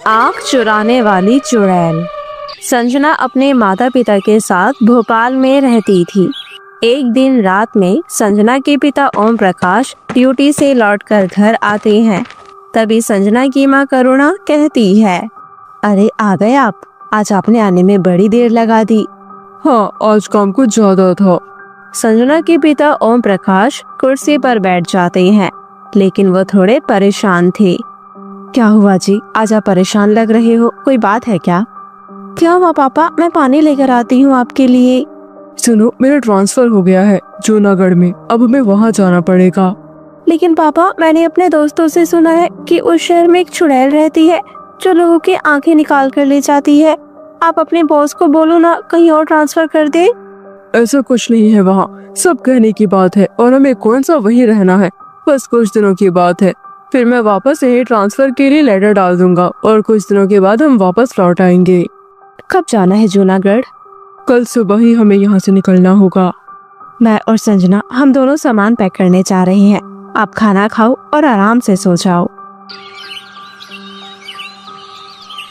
आँख चुराने वाली चुड़ैल। संजना अपने माता पिता के साथ भोपाल में रहती थी। एक दिन रात में संजना के पिता ओम प्रकाश ड्यूटी से लौटकर घर आते हैं। तभी संजना की माँ करुणा कहती है, अरे आ गए आप, आज आपने आने में बड़ी देर लगा दी। हाँ, आज काम कुछ ज्यादा था। संजना के पिता ओम प्रकाश कुर्सी पर बैठ जाते हैं, लेकिन वो थोड़े परेशान थे। क्या हुआ जी, आज आप परेशान लग रहे हो, कोई बात है क्या? क्या हुआ पापा, मैं पानी लेकर आती हूँ आपके लिए। सुनो, मेरा ट्रांसफर हो गया है जूनागढ़ में, अब हमें वहाँ जाना पड़ेगा। लेकिन पापा, मैंने अपने दोस्तों से सुना है कि उस शहर में एक चुड़ैल रहती है जो लोगों की आंखें निकाल कर ले जाती है। आप अपने बॉस को बोलो ना, कहीं और ट्रांसफर कर दे। ऐसा कुछ नहीं है वहाँ, सब कहने की बात है और हमें कौन सा वहीं रहना है। बस कुछ दिनों की बात है, फिर मैं वापस यही ट्रांसफर के लिए लेटर डाल दूंगा और कुछ दिनों के बाद हम वापस लौट आएंगे। कब जाना है जूनागढ़? कल सुबह ही हमें यहाँ से निकलना होगा। मैं और संजना हम दोनों सामान पैक करने जा रहे हैं। आप खाना खाओ और आराम से सो जाओ।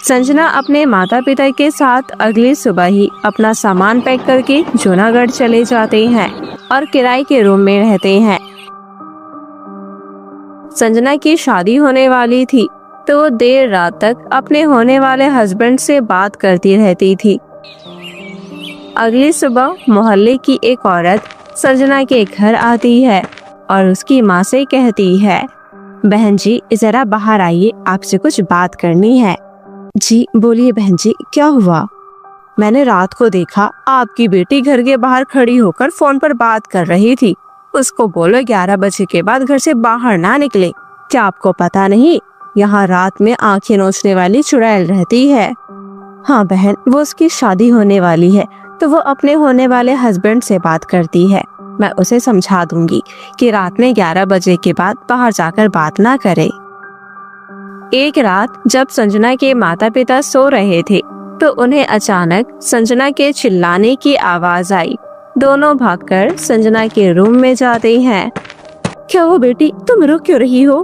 संजना अपने माता पिता के साथ अगली सुबह ही अपना सामान पैक करके जूनागढ़ चले जाते हैं और किराए के रूम में रहते हैं। संजना की शादी होने वाली थी तो वो देर रात तक अपने होने वाले हस्बैंड से बात करती रहती थी। अगली सुबह मोहल्ले की एक औरत संजना के घर आती है और उसकी माँ से कहती है, बहन जी जरा बाहर आइए, आपसे कुछ बात करनी है। जी बोलिए बहन जी, क्या हुआ? मैंने रात को देखा आपकी बेटी घर के बाहर खड़ी होकर फोन पर बात कर रही थी। उसको बोलो 11 बजे के बाद घर से बाहर ना निकले। क्या आपको पता नहीं, यहाँ रात में आंखें नोचने वाली चुड़ैल रहती है। हाँ बहन, वो उसकी शादी होने वाली है तो वो अपने होने वाले हस्बैंड से बात करती है। मैं उसे समझा दूंगी कि रात में 11 बजे के बाद बाहर जाकर बात ना करे। एक रात जब संजना के माता पिता सो रहे थे तो उन्हें अचानक संजना के चिल्लाने की आवाज आई। दोनों भागकर संजना के रूम में जाते हैं। क्या हो बेटी, तुम रो क्यों रही हो?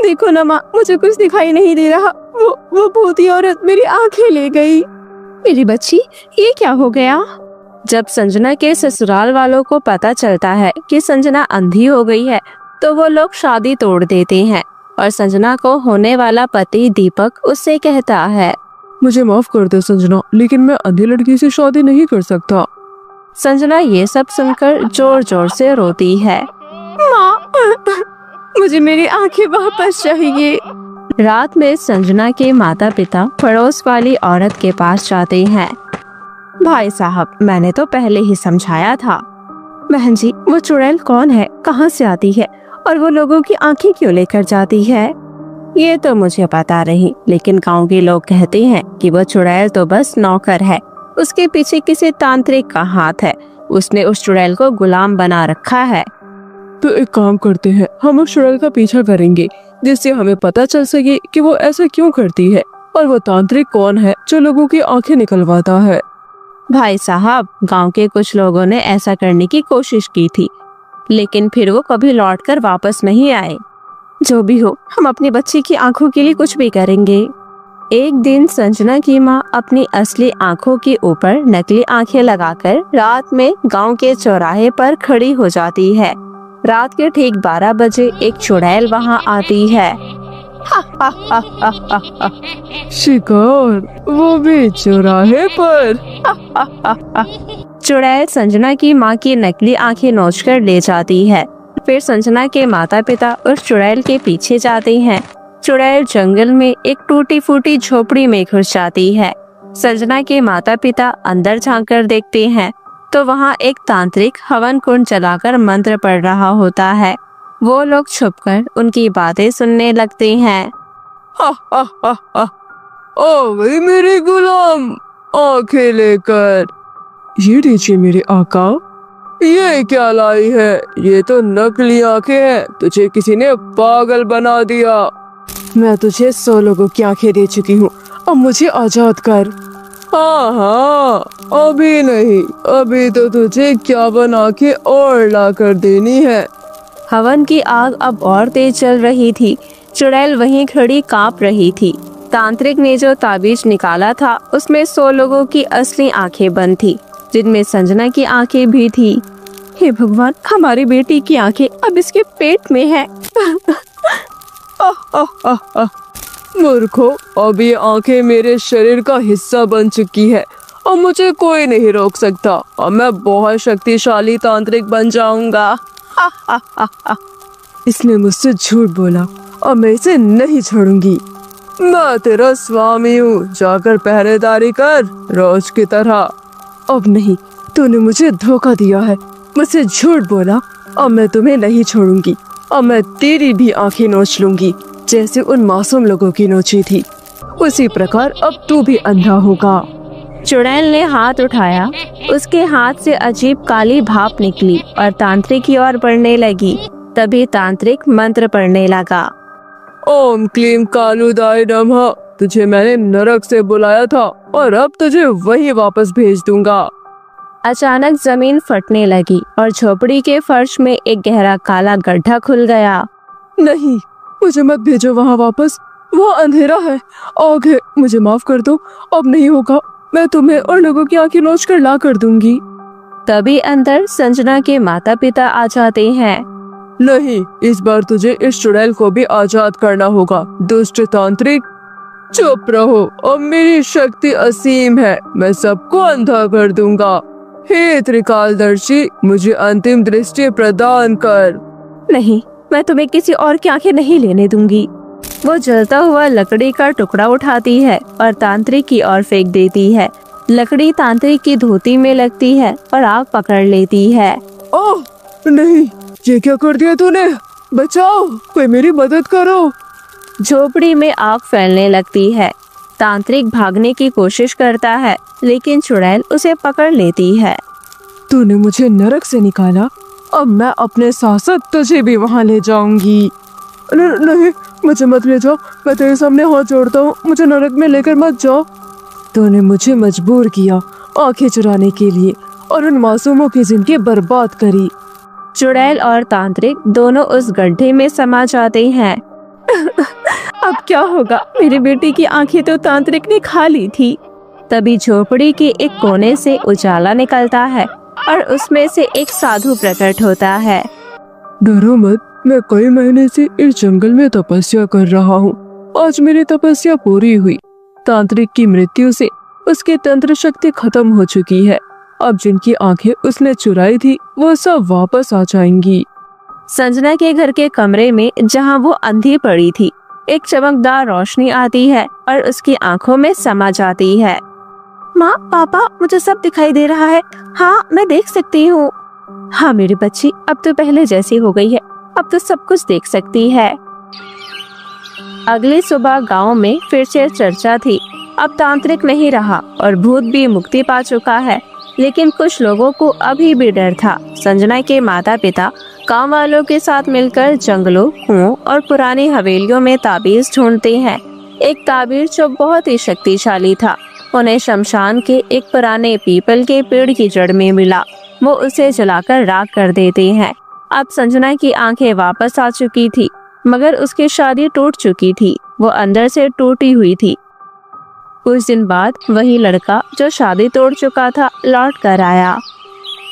देखो ना माँ, मुझे कुछ दिखाई नहीं दे रहा। वो भूती औरत मेरी आंखें ले गई। मेरी बच्ची, ये क्या हो गया? जब संजना के ससुराल वालों को पता चलता है कि संजना अंधी हो गई है तो वो लोग शादी तोड़ देते हैं और संजना को होने वाला पति दीपक उससे कहता है, मुझे माफ कर दे संजना, लेकिन मैं अंधी लड़की से शादी नहीं कर सकता। संजना ये सब सुनकर जोर जोर से रोती है। माँ, मुझे मेरी आंखें वापस चाहिए। रात में संजना के माता पिता पड़ोस वाली औरत के पास जाते हैं। भाई साहब, मैंने तो पहले ही समझाया था। बहन जी, वो चुड़ैल कौन है, कहाँ से आती है और वो लोगों की आंखें क्यों लेकर जाती है? ये तो मुझे पता नहीं, लेकिन गांव के लोग कहते हैं कि वो चुड़ैल तो बस नौकर है, उसके पीछे किसी तांत्रिक का हाथ है। उसने उस चुड़ैल को गुलाम बना रखा है। तो एक काम करते हैं, हम उस चुड़ैल का पीछा करेंगे जिससे हमें पता चल सके कि वो ऐसा क्यों करती है और वो तांत्रिक कौन है जो लोगों की आंखें निकलवाता है। भाई साहब, गांव के कुछ लोगों ने ऐसा करने की कोशिश की थी, लेकिन फिर वो कभी लौटकर वापस नहीं आए। जो भी हो, हम अपनी बच्ची की आंखों के लिए कुछ भी करेंगे। एक दिन संजना की माँ अपनी असली आंखों के ऊपर नकली आंखें लगाकर रात में गांव के चौराहे पर खड़ी हो जाती है। रात के ठीक 12 बजे एक चुड़ैल वहां आती है। शिकार, वो भी चौराहे पर। चुड़ैल संजना की माँ की नकली आंखें नोचकर ले जाती है। फिर संजना के माता पिता उस चुड़ैल के पीछे जाते हैं। चुड़ैल जंगल में एक टूटी फूटी झोपड़ी में घुस जाती है। संजना के माता पिता अंदर झांककर देखते हैं तो वहाँ एक तांत्रिक हवन कुंड जलाकर मंत्र पढ़ रहा होता है। वो लोग छुपकर उनकी बातें सुनने लगते हैं। ओ वही मेरे गुलाम, आंखें लेकर। ये लीजिए मेरे आका। ये क्या लाई है? ये तो नकली आंखें हैं, तुझे किसी ने पागल बना दिया। मैं तुझे 100 लोगों की आंखें दे चुकी हूँ, अब मुझे आजाद कर। हाँ हाँ, अभी नहीं, अभी तो तुझे 51 आंखें और ला कर देनी है। हवन की आग अब और तेज चल रही थी। चुड़ैल वहीं खड़ी कांप रही थी। तांत्रिक ने जो ताबीज निकाला था उसमें 100 लोगों की असली आंखें बंद थी, जिनमें संजना की आंखें भी थी। हे भगवान, हमारी बेटी की आंखें अब इसके पेट में है। मूर्खो, अब ये आंखें मेरे शरीर का हिस्सा बन चुकी है और मुझे कोई नहीं रोक सकता और मैं बहुत शक्तिशाली तांत्रिक बन जाऊंगा। इसने मुझसे झूठ बोला और मैं इसे नहीं छोड़ूंगी। मैं तेरा स्वामी हूँ, जाकर पहरेदारी कर रोज की तरह। अब नहीं, तूने मुझे धोखा दिया है, मुझसे झूठ बोला और मैं तुम्हें नहीं छोड़ूंगी और मैं तेरी भी आंखें नोच लूंगी, जैसे उन मासूम लोगों की नोची थी। उसी प्रकार अब तू भी अंधा होगा। चुड़ैल ने हाथ उठाया। उसके हाथ से अजीब काली भाप निकली और तांत्रिक की ओर बढ़ने लगी। तभी तांत्रिक मंत्र पढ़ने लगा। ओम क्लीम कालुदाय नमः। तुझे मैंने नरक से बुलाया था और अब तुझे वहीं वापस भेज दूंगा। अचानक जमीन फटने लगी और झोपड़ी के फर्श में एक गहरा काला गड्ढा खुल गया। नहीं, मुझे मत भेजो वहाँ वापस, वो अंधेरा है। आग है, मुझे माफ कर दो, अब नहीं होगा। मैं तुम्हें और लोगों की आंखें नोच कर ला कर दूंगी। तभी अंदर संजना के माता पिता आ जाते हैं। नहीं, इस बार तुझे इस चुड़ैल को भी आजाद करना होगा, दुष्ट तांत्रिक। चुप रहो, अब मेरी शक्ति असीम है, मैं सबको अंधा कर दूंगा। हे त्रिकालदर्शी, मुझे अंतिम दृष्टि प्रदान कर। नहीं, मैं तुम्हें किसी और की आंखें नहीं लेने दूंगी। वो जलता हुआ लकड़ी का टुकड़ा उठाती है और तांत्रिक की ओर फेंक देती है। लकड़ी तांत्रिक की धोती में लगती है और आग पकड़ लेती है। ओह नहीं, ये क्या कर दिया तूने? बचाओ, कोई मेरी मदद करो। झोपड़ी में आग फैलने लगती है। तांत्रिक भागने की कोशिश करता है, लेकिन चुड़ैल उसे पकड़ लेती है। तूने मुझे नरक से निकाला, अब मैं अपने साथ साथ तुझे भी वहाँ ले जाऊंगी। नहीं, मुझे मत ले जाओ, मैं तेरे सामने हाथ जोड़ता हूँ, मुझे नरक में लेकर मत जाओ। तूने मुझे मजबूर किया आंखें चुराने के लिए और उन मासूमों की जिंदगी बर्बाद करी। चुड़ैल और तांत्रिक दोनों उस गड्ढे में समा जाते हैं। अब क्या होगा? मेरी बेटी की आंखें तो तांत्रिक ने खा ली थी। तभी झोपड़ी के एक कोने से उजाला निकलता है और उसमें से एक साधु प्रकट होता है। डरो मत, मैं कई महीने से इस जंगल में तपस्या कर रहा हूँ। आज मेरी तपस्या पूरी हुई। तांत्रिक की मृत्यु से उसकी तंत्र शक्ति खत्म हो चुकी है। अब जिनकी आंखें उसने चुराई थी वो सब वापस आ जाएंगी। संजना के घर के कमरे में जहाँ वो अंधी पड़ी थी, एक चमकदार रोशनी आती है और उसकी आंखों में समा जाती है। माँ, पापा, मुझे सब दिखाई दे रहा है। हाँ, मैं देख सकती हूँ। हाँ मेरी बच्ची, अब तो पहले जैसी हो गई है, अब तो सब कुछ देख सकती है। अगली सुबह गांव में फिर से चर्चा थी। अब तांत्रिक नहीं रहा और भूत भी मुक्ति पा चुका है, लेकिन कुछ लोगों को अभी भी डर था। संजना के माता पिता गांव वालों के साथ मिलकर जंगलों, कुओं और पुरानी हवेलियों में ताबीज ढूंढते हैं। एक ताबीज जो बहुत ही शक्तिशाली था उन्हें शमशान के एक पुराने पीपल के पेड़ की जड़ में मिला। वो उसे जलाकर राख कर देते हैं। अब संजना की आंखें वापस आ चुकी थी, मगर उसकी शादी टूट चुकी थी। वो अंदर से टूटी हुई थी। कुछ दिन बाद वही लड़का जो शादी तोड़ चुका था लौट कर आया।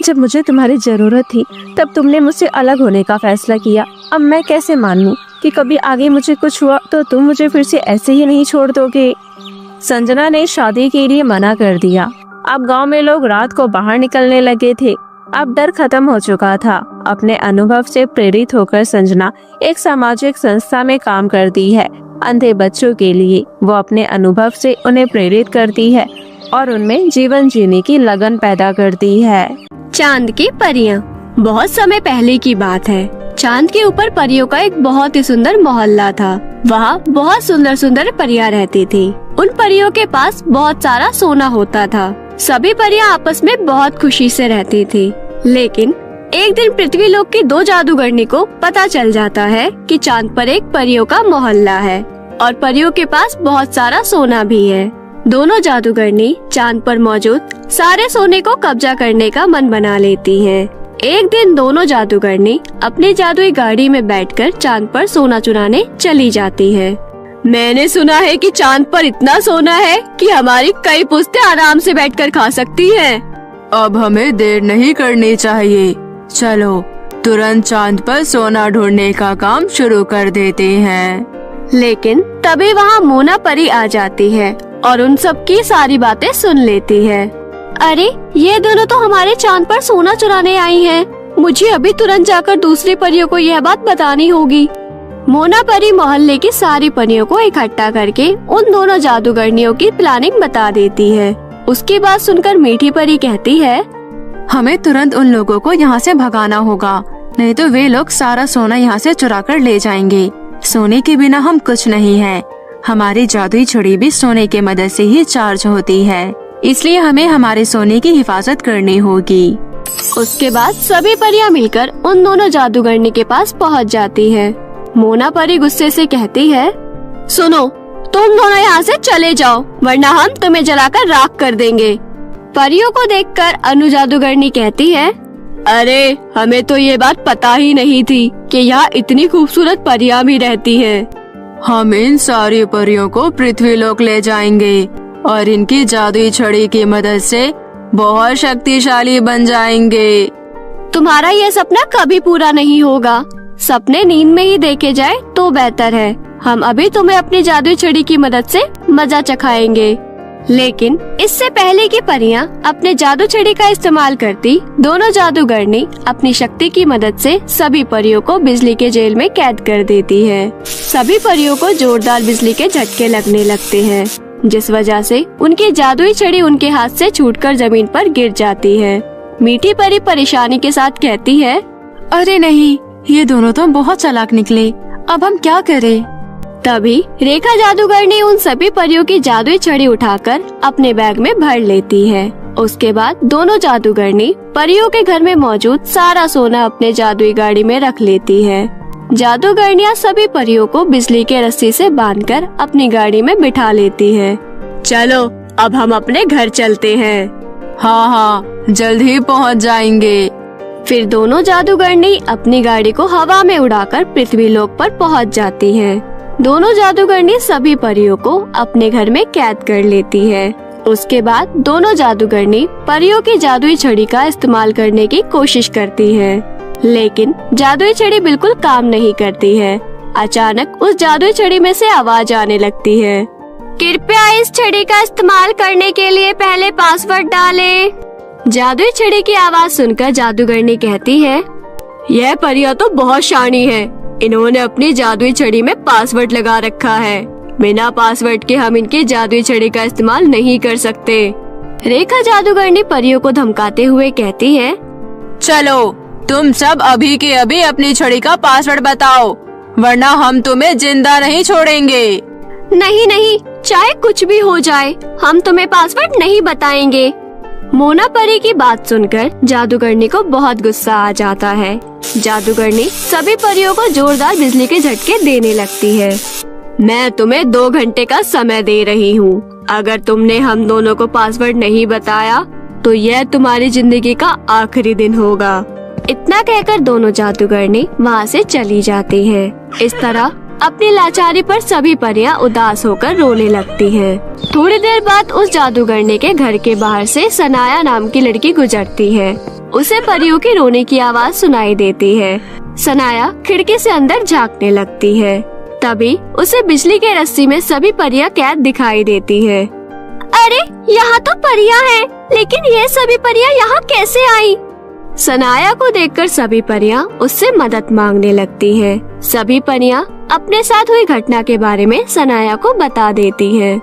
जब मुझे तुम्हारी जरूरत थी तब तुमने मुझसे अलग होने का फैसला किया। अब मैं कैसे मान लूं कि कभी आगे मुझे कुछ हुआ तो तुम मुझे फिर से ऐसे ही नहीं छोड़ दोगे। संजना ने शादी के लिए मना कर दिया। अब गांव में लोग रात को बाहर निकलने लगे थे। अब डर खत्म हो चुका था। अपने अनुभव से प्रेरित होकर संजना एक सामाजिक संस्था में काम करती है। अंधे बच्चों के लिए वो अपने अनुभव से उन्हें प्रेरित करती है और उनमें जीवन जीने की लगन पैदा करती है। चांद की परियां। बहुत समय पहले की बात है। चांद के ऊपर परियों का एक बहुत ही सुंदर मोहल्ला था। वहाँ बहुत सुंदर सुंदर परियां रहती थी। उन परियों के पास बहुत सारा सोना होता था। सभी परियां आपस में बहुत खुशी से रहती थी। लेकिन एक दिन पृथ्वी लोक की दो जादूगरनी को पता चल जाता है कि चांद पर एक परियों का मोहल्ला है और परियों के पास बहुत सारा सोना भी है। दोनों जादूगरनी चांद पर मौजूद सारे सोने को कब्जा करने का मन बना लेती हैं। एक दिन दोनों जादूगरनी अपनी जादुई गाड़ी में बैठकर चांद पर सोना चुराने चली जाती है। मैंने सुना है कि चांद पर इतना सोना है कि हमारी कई पुश्तें आराम से बैठकर खा सकती हैं। अब हमें देर नहीं करनी चाहिए, चलो तुरंत चांद पर सोना ढूंढने का काम शुरू कर देते हैं। लेकिन तभी वहाँ मोना परी आ जाती है और उन सब की सारी बातें सुन लेती है। अरे ये दोनों तो हमारे चांद पर सोना चुराने आई हैं। मुझे अभी तुरंत जाकर दूसरी परियों को यह बात बतानी होगी। मोना परी मोहल्ले की सारी परियों को इकट्ठा करके उन दोनों जादूगरनियों की प्लानिंग बता देती है। उसकी बात सुनकर मीठी परी कहती है, हमें तुरंत उन लोगों को यहाँ से भगाना होगा, नहीं तो वे लोग सारा सोना यहाँ से चुरा कर ले जाएंगे। सोने के बिना हम कुछ नहीं है। हमारी जादुई छड़ी भी सोने के मदद से ही चार्ज होती है, इसलिए हमें हमारे सोने की हिफाजत करनी होगी। उसके बाद सभी परियां मिलकर उन दोनों जादूगरनी के पास पहुंच जाती है। मोना परी गुस्से से कहती है, सुनो, तुम दोनों यहाँ से चले जाओ वरना हम तुम्हें जलाकर राख कर देंगे। परियों को देखकर अनु जादूगरनी कहती है, अरे हमें तो ये बात पता ही नहीं थी कि यहाँ इतनी खूबसूरत परियां भी रहती हैं। हम इन सारी परियों को पृथ्वी लोक ले जाएंगे और इनकी जादुई छड़ी की मदद से बहुत शक्तिशाली बन जाएंगे। तुम्हारा ये सपना कभी पूरा नहीं होगा। सपने नींद में ही देखे जाए तो बेहतर है। हम अभी तुम्हें अपनी जादुई छड़ी की मदद से मजा चखाएंगे। लेकिन इससे पहले की परियां अपने जादू छड़ी का इस्तेमाल करती दोनों जादूगरनी अपनी शक्ति की मदद से सभी परियों को बिजली के जेल में कैद कर देती है। सभी परियों को जोरदार बिजली के झटके लगने लगते हैं, जिस वजह से उनकी जादुई छड़ी उनके हाथ से छूटकर जमीन पर गिर जाती है। मीठी परी परेशानी के साथ कहती है, अरे नहीं, ये दोनों तो बहुत चालाक निकले, अब हम क्या करें? तभी रेखा जादूगरनी उन सभी परियों की जादुई छड़ी उठाकर अपने बैग में भर लेती है। उसके बाद दोनों जादूगरनी परियों के घर में मौजूद सारा सोना अपने जादुई गाड़ी में रख लेती है। जादूगरनियाँ सभी परियों को बिजली के रस्सी से बांधकर अपनी गाड़ी में बिठा लेती है। चलो अब हम अपने घर चलते हैं। हाँ, जल्द ही पहुँच जाएंगे। फिर दोनों जादूगरनी अपनी गाड़ी को हवा में उड़ाकर पृथ्वी लोक पर पहुँच जाती हैं। दोनों जादूगरनी सभी परियों को अपने घर में कैद कर लेती है। उसके बाद दोनों जादूगरनी परियों की जादुई छड़ी का इस्तेमाल करने की कोशिश करती है, लेकिन जादुई छड़ी बिल्कुल काम नहीं करती है। अचानक उस जादुई छड़ी में से आवाज आने लगती है, कृपया इस छड़ी का इस्तेमाल करने के लिए पहले पासवर्ड डालें। जादुई छड़ी की आवाज सुनकर जादूगरनी कहती है, यह परियां तो बहुत शानी है। इन्होंने अपनी जादुई छड़ी में पासवर्ड लगा रखा है। बिना पासवर्ड के हम इनकी जादुई छड़ी का इस्तेमाल नहीं कर सकते। रेखा जादूगरनी परियों को धमकाते हुए कहती है, चलो तुम सब अभी के अभी अपनी छड़ी का पासवर्ड बताओ, वरना हम तुम्हें जिंदा नहीं छोड़ेंगे। नहीं, चाहे कुछ भी हो जाए, हम तुम्हें पासवर्ड नहीं बताएंगे। मोना परी की बात सुनकर जादूगरनी को बहुत गुस्सा आ जाता है। जादूगरनी सभी परियों को जोरदार बिजली के झटके देने लगती है। मैं तुम्हें 2 घंटे का समय दे रही हूँ। अगर तुमने हम दोनों को पासवर्ड नहीं बताया तो यह तुम्हारी जिंदगी का आखिरी दिन होगा। इतना कहकर दोनों जादूगरनी वहाँ से चली जाती है। इस तरह अपनी लाचारी पर सभी परियां उदास होकर रोने लगती हैं। थोड़ी देर बाद उस जादूगरनी के घर के बाहर से सनाया नाम की लड़की गुजरती है। उसे परियों की रोने की आवाज सुनाई देती है। सनाया खिड़की से अंदर झांकने लगती है। तभी उसे बिजली के रस्सी में सभी परियां कैद दिखाई देती है। अरे यहाँ तो परियां हैं, लेकिन ये सभी परियां यहाँ कैसे आई? सनाया को देखकर सभी परियां उससे मदद मांगने लगती हैं। सभी परियां अपने साथ हुई घटना के बारे में सनाया को बता देती हैं।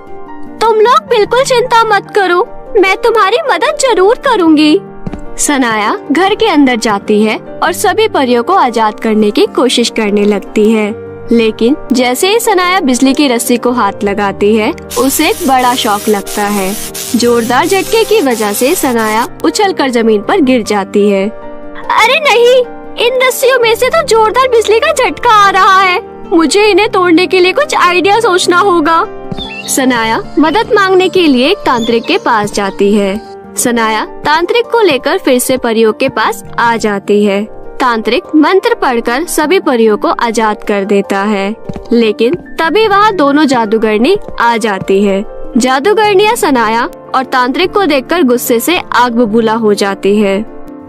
तुम लोग बिल्कुल चिंता मत करो, मैं तुम्हारी मदद जरूर करूँगी। सनाया घर के अंदर जाती है और सभी परियों को आजाद करने की कोशिश करने लगती है, लेकिन जैसे ही सनाया बिजली की रस्सी को हाथ लगाती है, उसे एक बड़ा शॉक लगता है। जोरदार झटके की वजह से सनाया उछलकर जमीन पर गिर जाती है। अरे नहीं, इन रस्सियों में से तो जोरदार बिजली का झटका आ रहा है। मुझे इन्हें तोड़ने के लिए कुछ आइडिया सोचना होगा। सनाया मदद मांगने के लिए एक तांत्रिक के पास जाती है। सनाया तांत्रिक को लेकर फिर से परियों के पास आ जाती है। तांत्रिक मंत्र पढ़कर सभी परियों को आजाद कर देता है, लेकिन तभी वहाँ दोनों जादूगरनी आ जाती है। जादूगरनियाँ सनाया और तांत्रिक को देखकर गुस्से से आग बबूला हो जाती है।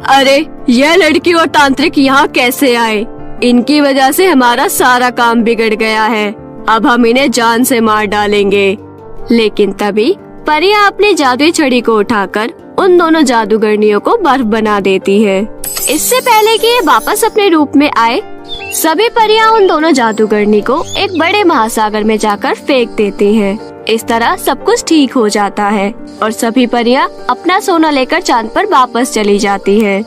अरे यह लड़की और तांत्रिक यहाँ कैसे आए? इनकी वजह से हमारा सारा काम बिगड़ गया है। अब हम इन्हें जान से मार डालेंगे। लेकिन तभी परियां अपनी जादुई छड़ी को उठाकर उन दोनों जादूगरनियों को बर्फ बना देती है। इससे पहले कि ये वापस अपने रूप में आए, सभी परियां उन दोनों जादूगरनी को एक बड़े महासागर में जाकर फेंक देती हैं। इस तरह सब कुछ ठीक हो जाता है और सभी परियां अपना सोना लेकर चांद पर वापस चली जाती है।